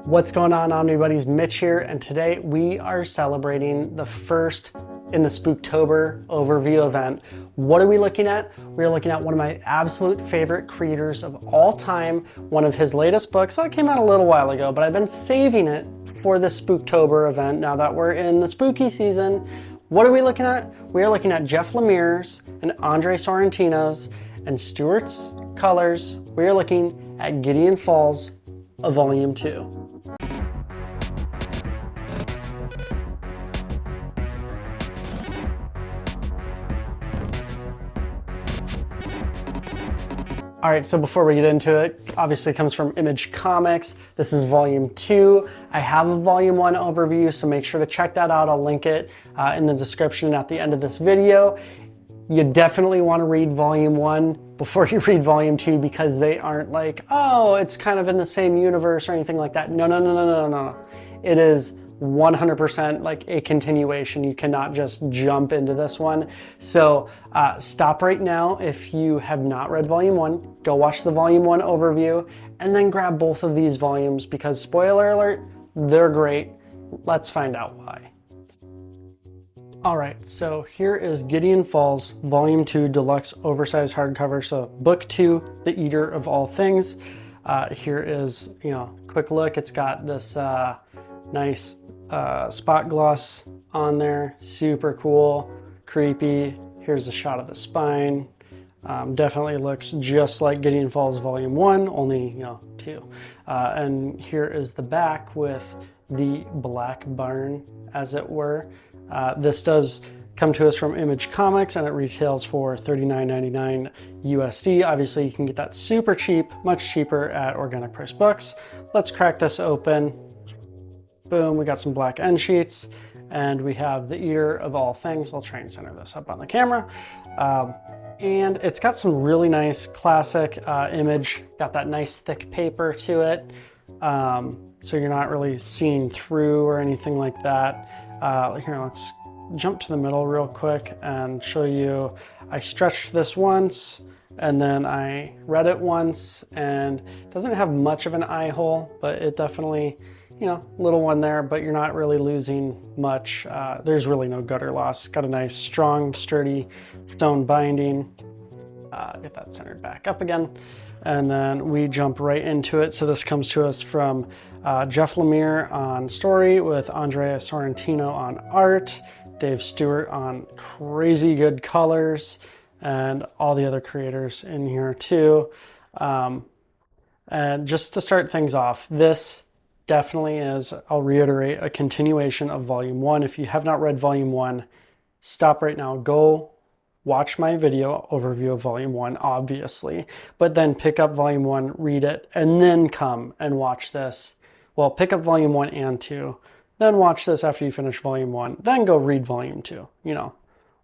What's going on, Omnibuddies? Mitch here, and today we are celebrating the first in the Spooktober overview event. What are we looking at? We're looking at one of my absolute favorite creators of all time, one of his latest books. So it came out a little while ago, but I've been saving it for the Spooktober event now that we're in the spooky season. What are we looking at? We are looking at Jeff Lemire's and Andre Sorrentino's and Stuart's colors. We are looking at Gideon Falls, Volume 2. All right, so before we get into it, obviously it comes from Image Comics. This is Volume 2. I have a Volume 1 overview, so make sure to check that out. I'll link it in the description at the end of this video. You definitely want to read Volume 1 before you read Volume 2 because they aren't like, oh, it's kind of in the same universe or anything like that. No. It is 100% like a continuation. You cannot just jump into this one. So stop right now if you have not read Volume 1. Go watch the Volume 1 overview and then grab both of these volumes because, spoiler alert, they're great. Let's find out why. All right, so here is Gideon Falls, Volume 2, Deluxe Oversized Hardcover. So Book 2, The Eater of All Things. Here is, quick look. It's got this nice spot gloss on there. Super cool, creepy. Here's a shot of the spine. Definitely looks just like Gideon Falls Volume 1, only, 2. And here is the back with the black barn, as it were. This does come to us from Image Comics and it retails for $39.99 USD. Obviously you can get that super cheap, much cheaper at Organic Price Books. Let's crack this open. Boom, we got some black end sheets and we have the Eater of All Things. I'll try and center this up on the camera. And it's got some really nice classic image, got that nice thick paper to it. So you're not really seeing through or anything like that. Here, let's jump to the middle real quick and show you. I stretched this once and then I read it once and it doesn't have much of an eye hole, but it definitely, little one there, but you're not really losing much. There's really no gutter loss. Got a nice, strong, sturdy stone binding. Get that centered back up again. And then we jump right into it. So this comes to us from Jeff Lemire on story with Andre Sorrentino on art, Dave Stewart on crazy good colors, and all the other creators in here too. And just to start things off, this definitely is, I'll reiterate, a continuation of Volume 1. If you have not read Volume 1, stop right now. Go watch my video overview of Volume 1, obviously, but then pick up Volume 1, read it, and then come and watch this. Well, pick up Volume 1 and 2, then watch this after you finish Volume 1, then go read Volume 2,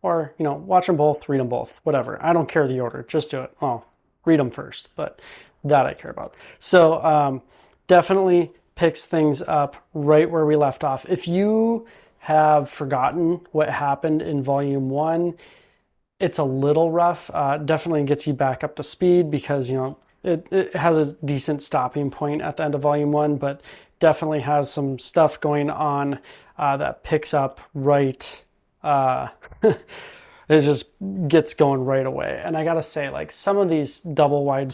or, watch them both, read them both, whatever. I don't care the order, just do it. Well, read them first, but that I care about. So definitely picks things up right where we left off. If you have forgotten what happened in Volume 1, it's a little rough. Definitely gets you back up to speed because, it has a decent stopping point at the end of Volume 1, but definitely has some stuff going on that picks up right. It just gets going right away. And I gotta say, like, some of these double wide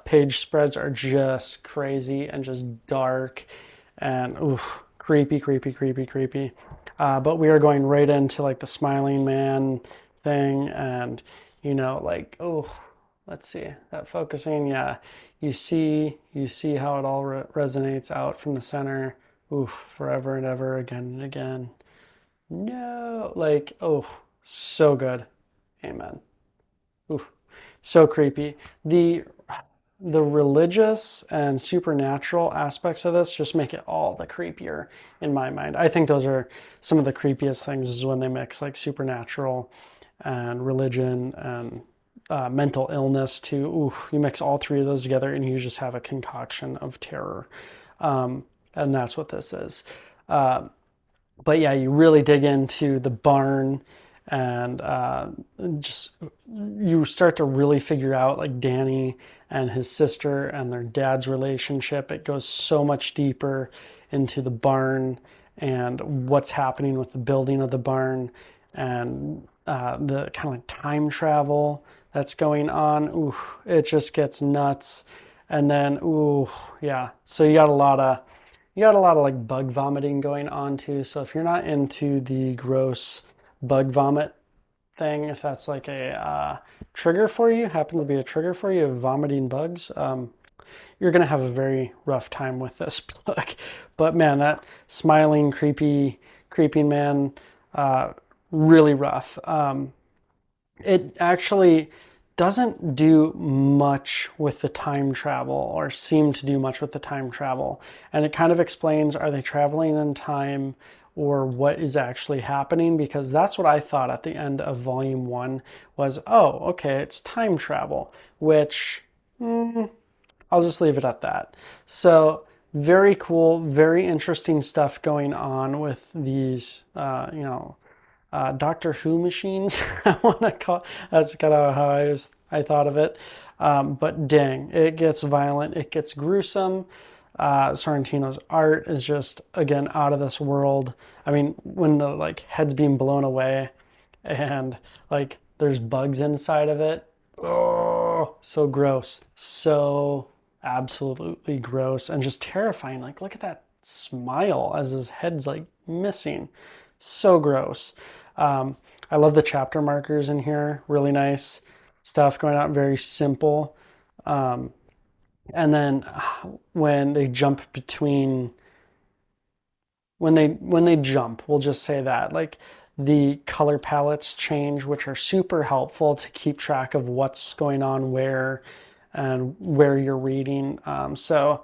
page spreads are just crazy and just dark and creepy. But we are going right into like the smiling man thing and let's see that focusing. Yeah, you see how it all resonates out from the center. Forever and ever, again and again. No, so good. Amen. So creepy. The religious and supernatural aspects of this just make it all the creepier in my mind. I think those are some of the creepiest things is when they mix like supernatural and religion and mental illness too. You mix all three of those together and you just have a concoction of terror. And that's what this is. But yeah, you really dig into the barn and just you start to really figure out like Danny and his sister and their dad's relationship. It goes so much deeper into the barn and what's happening with the building of the barn, and the kind of like time travel that's going on. Ooh, it just gets nuts. And then, ooh, yeah. So you got a lot of like bug vomiting going on too. So if you're not into the gross bug vomit thing, if that's like a trigger for you, happen to be a trigger for you of vomiting bugs, you're gonna have a very rough time with this book. But man, that smiling, creeping man, really rough. It actually doesn't do much with the time travel, or seem to do much with the time travel. And it kind of explains, are they traveling in time or what is actually happening? Because that's what I thought at the end of volume 1 was, oh, okay, it's time travel, which I'll just leave it at that. So very cool, very interesting stuff going on with these, Doctor Who machines. I want to call, that's kind of how I thought of it. But dang, it gets violent, it gets gruesome. Sorrentino's art is just, again, out of this world. I mean, when the like head's being blown away and like there's bugs inside of it. Oh, so gross. So absolutely gross and just terrifying. Like, look at that smile as his head's like missing. So gross. I love the chapter markers in here. Really nice stuff going on. Very simple. And then when they jump between, when they jump, we'll just say that, like the color palettes change, which are super helpful to keep track of what's going on where and where you're reading. So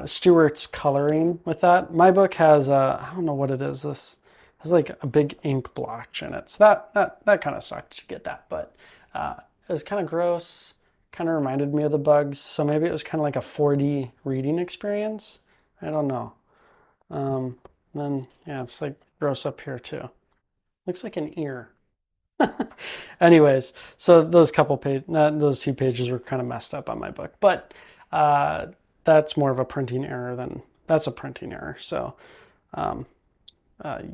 Stuart's coloring with that. My book has I don't know what it is. This has like a big ink blotch in it. So that kind of sucked to get that, but it was kind of gross. Kind of reminded me of the bugs. So maybe it was kind of like a 4D reading experience. I don't know. Then yeah, it's like gross up here too. Looks like an ear. Anyways, so those those 2 pages were kind of messed up on my book, but that's more of a printing error than that's a printing error. So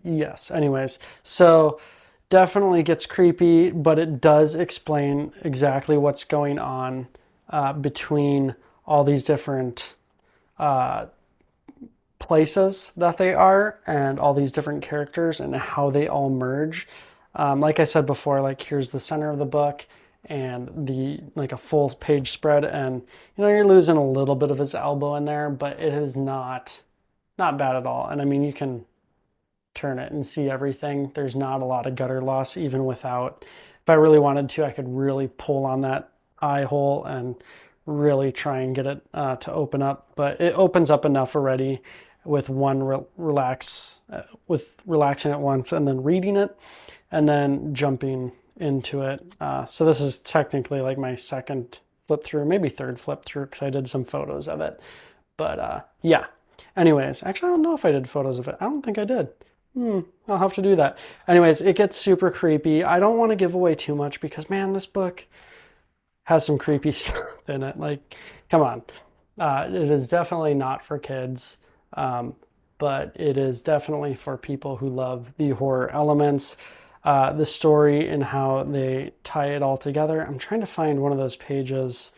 yes. Anyways, so definitely gets creepy, but it does explain exactly what's going on between all these different places that they are and all these different characters and how they all merge. Like I said before, like here's the center of the book and the like a full page spread, and you're losing a little bit of his elbow in there, but it is not bad at all. And I mean, you can turn it and see everything. There's not a lot of gutter loss even without, if I really wanted to, I could really pull on that eye hole and really try and get it to open up, but it opens up enough already with with relaxing it once and then reading it and then jumping into it. So this is technically like my second flip through, maybe third flip through, because I did some photos of it. But yeah, anyways, actually I don't know if I did photos of it. I don't think I did. I'll have to do that. Anyways, it gets super creepy. I don't want to give away too much because, man, this book has some creepy stuff in it. Like, come on. It is definitely not for kids, but it is definitely for people who love the horror elements, the story and how they tie it all together. I'm trying to find one of those pages.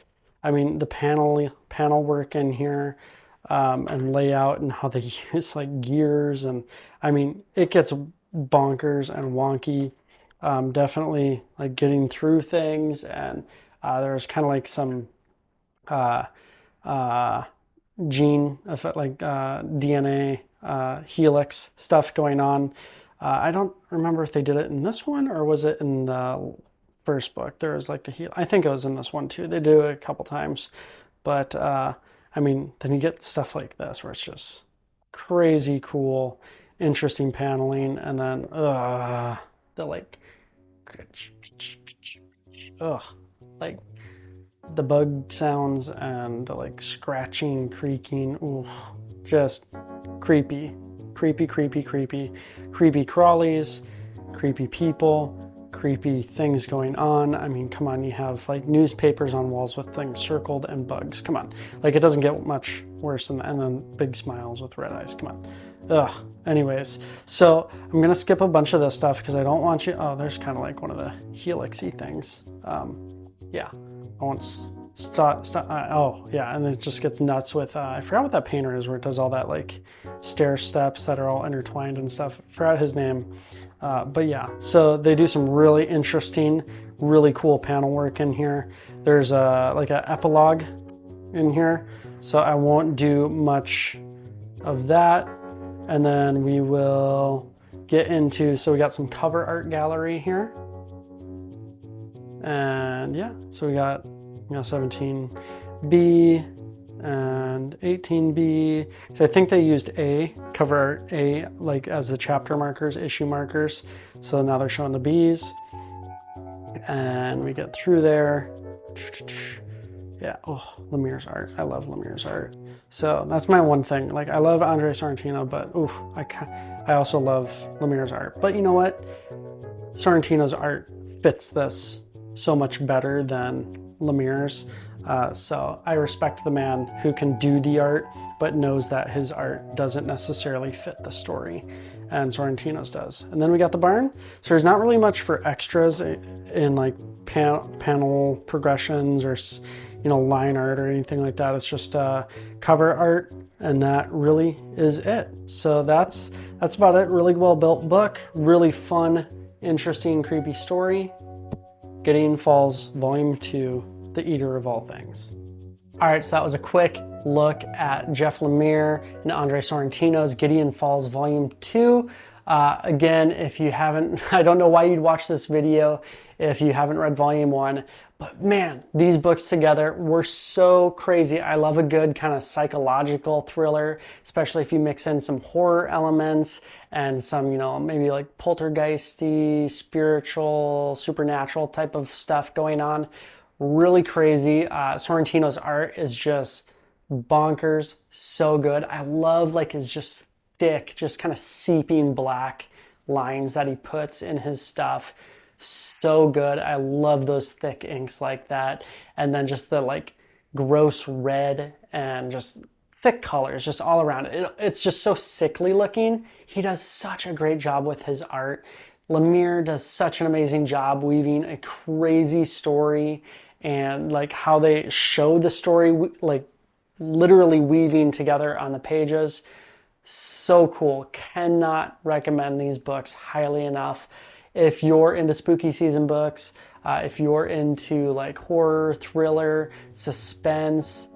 I mean, the panel work in here, and layout and how they use like gears, and I mean it gets bonkers and wonky. Definitely like getting through things, and there's kind of like some gene effect, like DNA helix stuff going on. I don't remember if they did it in this one or was it in the first book. There was like I think it was in this one too. They do it a couple times, but I mean, then you get stuff like this where it's just crazy cool, interesting paneling, and then the like, like the bug sounds and the like scratching, creaking. Ooh, just creepy crawlies, creepy people, creepy things going on. I mean, come on, you have like newspapers on walls with things circled and bugs. Come on, like it doesn't get much worse than that. And then big smiles with red eyes. Come on. Ugh. Anyways, so I'm gonna skip a bunch of this stuff because I don't want you. Oh, there's kind of like one of the helixy things. Yeah, I won't stop. Oh yeah, and it just gets nuts with. I forgot what that painter is where it does all that like stair steps that are all intertwined and stuff. I forgot his name. But yeah, so they do some really interesting, really cool panel work in here. There's like an epilogue in here, so I won't do much of that. And then we will get into, so we got some cover art gallery here. And yeah, so we got 17B and 18B. So I think they used A, cover art A, like as the chapter markers, issue markers. So now they're showing the Bs. And we get through there. Yeah, oh, Lemire's art. I love Lemire's art. So that's my one thing. Like I love Andre Sorrentino, but oof, I also love Lemire's art. But you know what? Sorrentino's art fits this so much better than Lemire's. So I respect the man who can do the art, but knows that his art doesn't necessarily fit the story, and Sorrentino's does. And then we got the barn. So there's not really much for extras in like panel progressions or line art or anything like that. It's just cover art, and that really is it. So that's about it. Really well built book, really fun, interesting, creepy story. Gideon Falls Volume 2, The Eater of All Things. All right, so that was a quick look at Jeff Lemire and Andre Sorrentino's Gideon Falls Volume 2. Again, if you haven't, I don't know why you'd watch this video if you haven't read Volume 1, but man, these books together were so crazy. I love a good kind of psychological thriller, especially if you mix in some horror elements and some, maybe like poltergeisty, spiritual, supernatural type of stuff going on. Really crazy. Sorrentino's art is just bonkers, so good. I love like his just thick, just kind of seeping black lines that he puts in his stuff. So good. I love those thick inks like that. And then just the like gross red and just thick colors just all around it. It's just so sickly looking. He does such a great job with his art. Lemire does such an amazing job weaving a crazy story, and like how they show the story, like literally weaving together on the pages. So cool. Cannot recommend these books highly enough. If you're into spooky season books, if you're into like horror, thriller, suspense,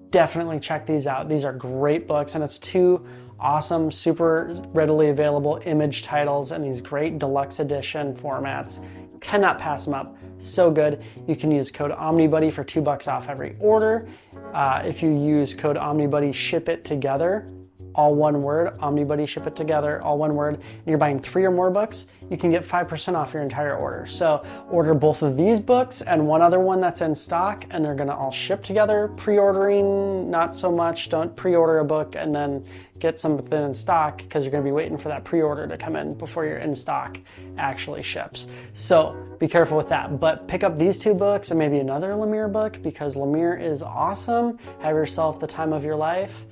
definitely check these out. These are great books, and it's two awesome, super readily available image titles in these great deluxe edition formats. Cannot pass them up. So good. You can use code Omnibuddy for $2 off every order. If you use code Omnibuddy, ship it together, all one word, Omnibuddy, ship it together, all one word, and you're buying 3 or more books, you can get 5% off your entire order. So order both of these books and one other one that's in stock, and they're gonna all ship together. Pre-ordering, not so much. Don't pre-order a book and then get something in stock, because you're gonna be waiting for that pre-order to come in before your in stock actually ships. So be careful with that, but pick up these 2 books and maybe another Lemire book, because Lemire is awesome. Have yourself the time of your life.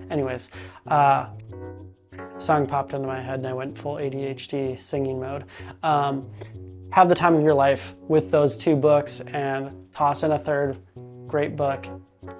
Anyways, song popped into my head and I went full ADHD singing mode. Have the time of your life with those 2 books, and toss in a third great book.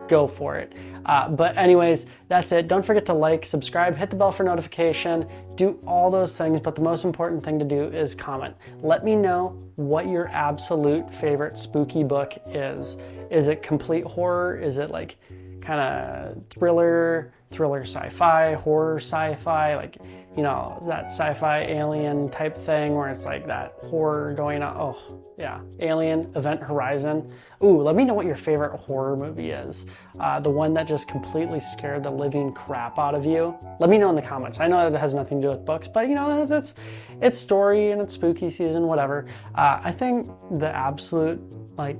Go for it. But anyways, that's it. Don't forget to like, subscribe, hit the bell for notification, do all those things. But the most important thing to do is comment. Let me know what your absolute favorite spooky book is. Is it complete horror? Is it like kind of thriller sci-fi, horror sci-fi, like, that sci-fi alien type thing where it's like that horror going on? Oh yeah, Alien, Event Horizon. Ooh, let me know what your favorite horror movie is. The one that just completely scared the living crap out of you. Let me know in the comments. I know that it has nothing to do with books, but it's story and it's spooky season, whatever. I think the absolute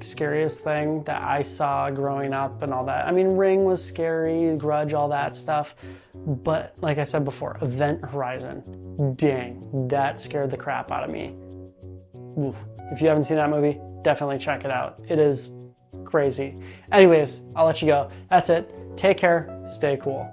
scariest thing that I saw growing up and all that, I mean, Ring was scary, Grudge, all that stuff, but like I said before, Event Horizon, dang, that scared the crap out of me. oof. If you haven't seen that movie, definitely check it out. It is crazy. Anyways, I'll let you go. That's it. Take care. Stay cool.